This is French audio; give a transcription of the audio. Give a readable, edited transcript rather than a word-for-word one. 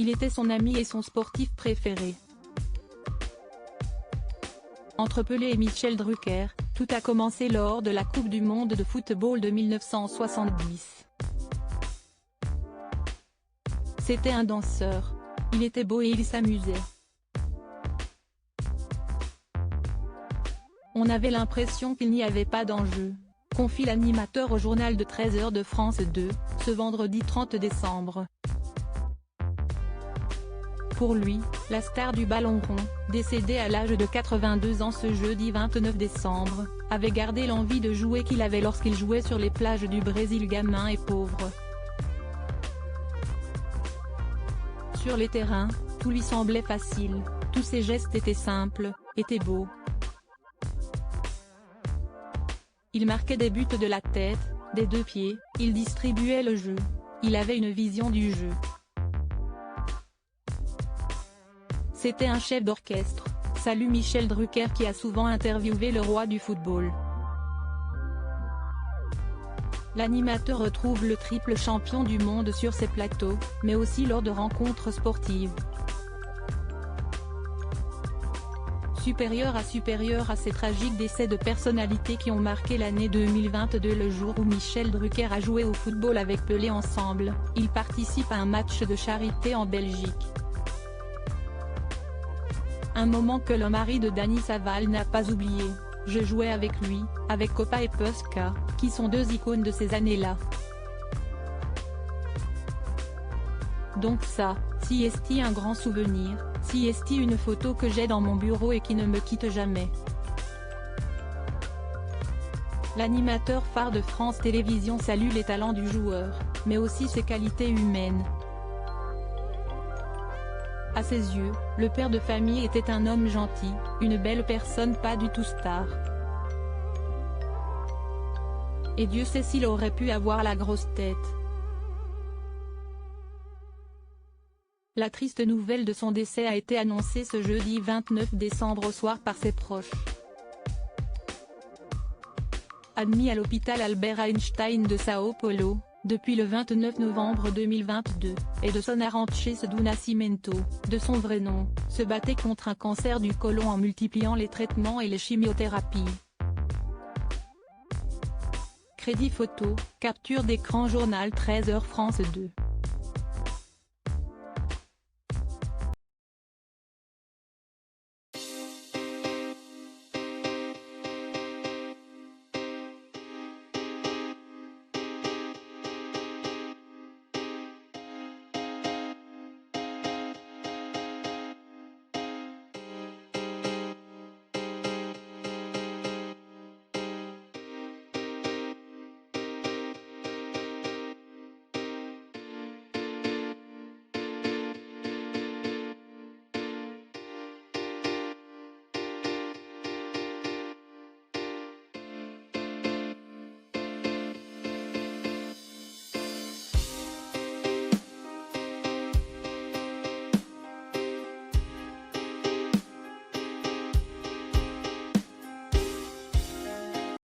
Il était son ami et son sportif préféré. Entre Pelé et Michel Drucker, tout a commencé lors de la Coupe du monde de football de 1970. C'était un danseur. Il était beau et il s'amusait. On avait l'impression qu'il n'y avait pas d'enjeu, confie l'animateur au journal de 13h de France 2, ce vendredi 30 décembre. Pour lui, la star du ballon rond, décédée à l'âge de 82 ans ce jeudi 29 décembre, avait gardé l'envie de jouer qu'il avait lorsqu'il jouait sur les plages du Brésil gamin et pauvre. Sur les terrains, tout lui semblait facile, tous ses gestes étaient simples, étaient beaux. Il marquait des buts de la tête, des deux pieds, il distribuait le jeu. Il avait une vision du jeu. C'était un chef d'orchestre, salue Michel Drucker qui a souvent interviewé le roi du football. L'animateur retrouve le triple champion du monde sur ses plateaux, mais aussi lors de rencontres sportives. Supérieur à ces tragiques décès de personnalités qui ont marqué l'année 2022, le jour où Michel Drucker a joué au football avec Pelé ensemble, il participe à un match de charité en Belgique. Un moment que le mari de Dani Saval n'a pas oublié. Je jouais avec lui, avec Copa et Puska, qui sont deux icônes de ces années-là. Donc ça, si est un grand souvenir, si est une photo que j'ai dans mon bureau et qui ne me quitte jamais. L'animateur phare de France Télévisions salue les talents du joueur, mais aussi ses qualités humaines. À ses yeux, le père de famille était un homme gentil, une belle personne pas du tout star. Et Dieu sait s'il aurait pu avoir la grosse tête. La triste nouvelle de son décès a été annoncée ce jeudi 29 décembre au soir par ses proches. Admis à l'hôpital Albert Einstein de Sao Paulo, depuis le 29 novembre 2022, et de son Aranches do Nascimento, de son vrai nom, se battait contre un cancer du côlon en multipliant les traitements et les chimiothérapies. Crédit photo, capture d'écran journal 13h France 2.